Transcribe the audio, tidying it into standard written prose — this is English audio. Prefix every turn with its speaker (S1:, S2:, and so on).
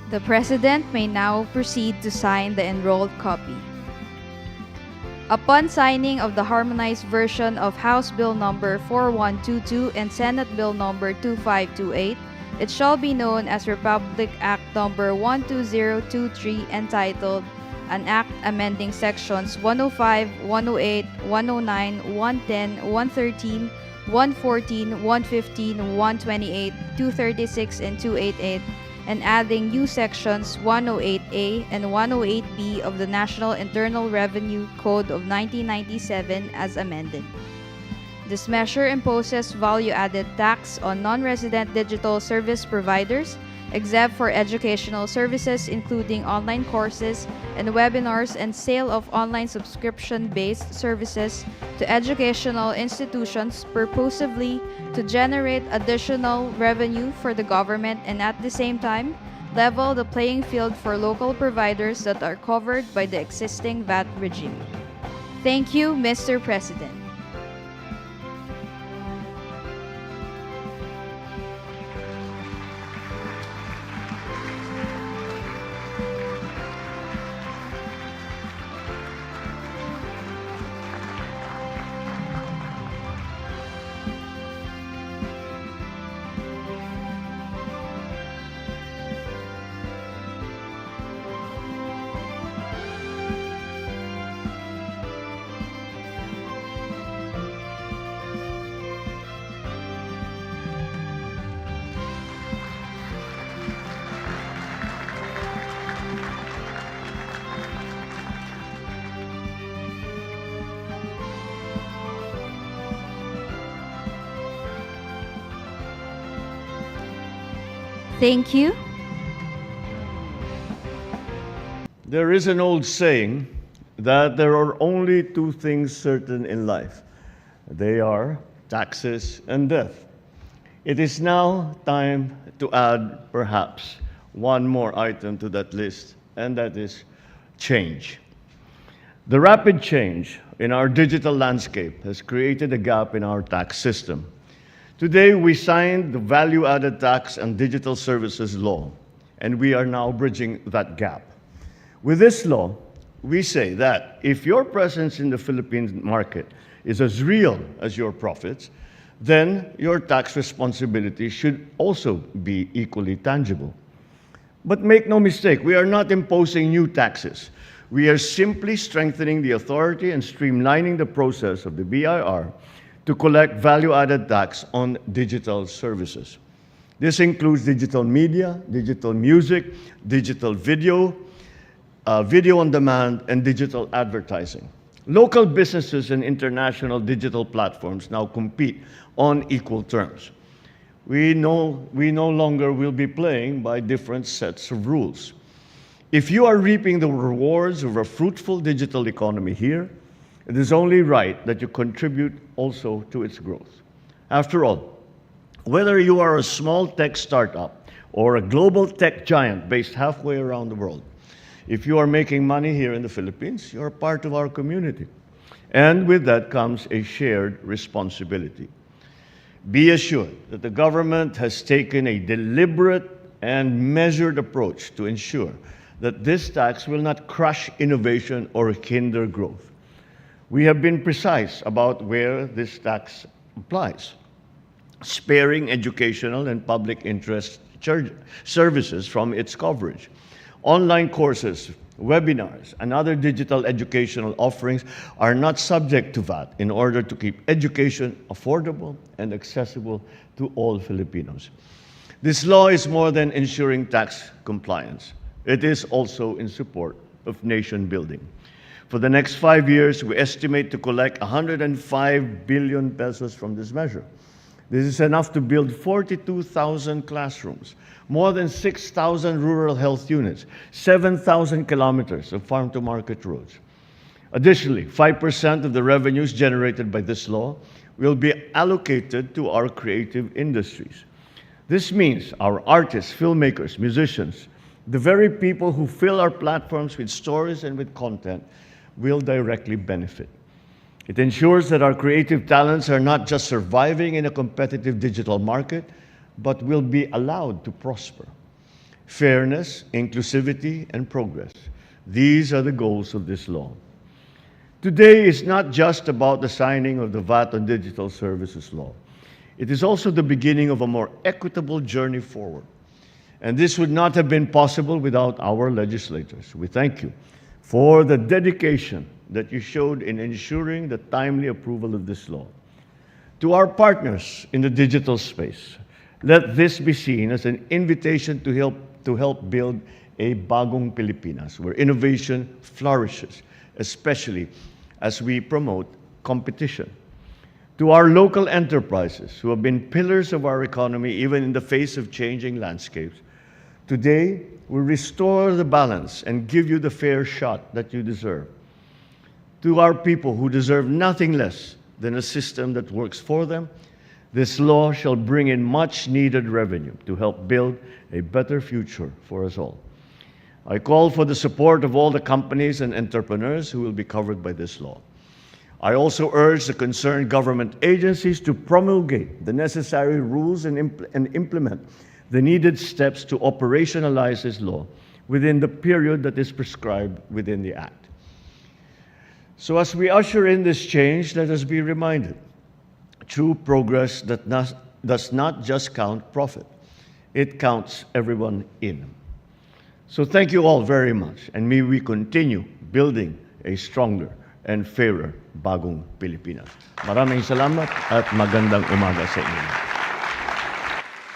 S1: The President may now proceed to sign the enrolled copy. Upon signing of the harmonized version of House Bill Number 4122 and Senate Bill Number 2528, it shall be known as Republic Act Number 12023, entitled An Act Amending Sections 105, 108, 109, 110, 113, 114, 115, 128, 236, and 288, and adding new sections 108A and 108B of the National Internal Revenue Code of 1997 as amended. This measure imposes value-added tax on non-resident digital service providers, except for educational services including online courses and webinars, and sale of online subscription-based services to educational institutions purposively to generate additional revenue for the government, and at the same time level the playing field for local providers that are covered by the existing VAT regime. Thank you, Mr. President. Thank you.
S2: There is an old saying that there are only two things certain in life. They are taxes and death. It is now time to add perhaps one more item to that list, and that is change. The rapid change in our digital landscape has created a gap in our tax system. Today, we signed the Value-Added Tax and Digital Services Law, and we are now bridging that gap. With this law, we say that if your presence in the Philippine market is as real as your profits, then your tax responsibility should also be equally tangible. But make no mistake, we are not imposing new taxes. We are simply strengthening the authority and streamlining the process of the BIR to collect value-added tax on digital services. This includes digital media, digital music, digital video, video on demand, and digital advertising. Local businesses and international digital platforms now compete on equal terms. We no longer will be playing by different sets of rules. If you are reaping the rewards of a fruitful digital economy here, it is only right that you contribute also to its growth. After all, whether you are a small tech startup or a global tech giant based halfway around the world, if you are making money here in the Philippines, you are part of our community. And with that comes a shared responsibility. Be assured that the government has taken a deliberate and measured approach to ensure that this tax will not crush innovation or hinder growth. We have been precise about where this tax applies, sparing educational and public interest services from its coverage. Online courses, webinars, and other digital educational offerings are not subject to VAT in order to keep education affordable and accessible to all Filipinos. This law is more than ensuring tax compliance. It is also in support of nation building. For the next 5 years, we estimate to collect 105 billion pesos from this measure. This is enough to build 42,000 classrooms, more than 6,000 rural health units, 7,000 kilometers of farm-to-market roads. Additionally, 5% of the revenues generated by this law will be allocated to our creative industries. This means our artists, filmmakers, musicians, the very people who fill our platforms with stories and with content, will directly benefit. It ensures that our creative talents are not just surviving in a competitive digital market, but will be allowed to prosper. fairness, inclusivity, and progress. These are the goals of this law. Today is not just about the signing of the VAT on digital services law. It is also the beginning of a more equitable journey forward. And this would not have been possible without our legislators. We thank you for the dedication that you showed in ensuring the timely approval of this law. To our partners in the digital space, let this be seen as an invitation to help build a bagong Pilipinas, where innovation flourishes, especially as we promote competition. To our local enterprises who have been pillars of our economy even in the face of changing landscapes, today we restore the balance and give you the fair shot that you deserve. To our people who deserve nothing less than a system that works for them, this law shall bring in much needed revenue to help build a better future for us all. I call for the support of all the companies and entrepreneurs who will be covered by this law. I also urge the concerned government agencies to promulgate the necessary rules and implement the needed steps to operationalize this law within the period that is prescribed within the Act. So as we usher in this change, let us be reminded, true progress does not just count profit, it counts everyone in. So thank you all very much, and may we continue building a stronger and fairer bagong Pilipinas. Maraming salamat at magandang umaga sa inyo.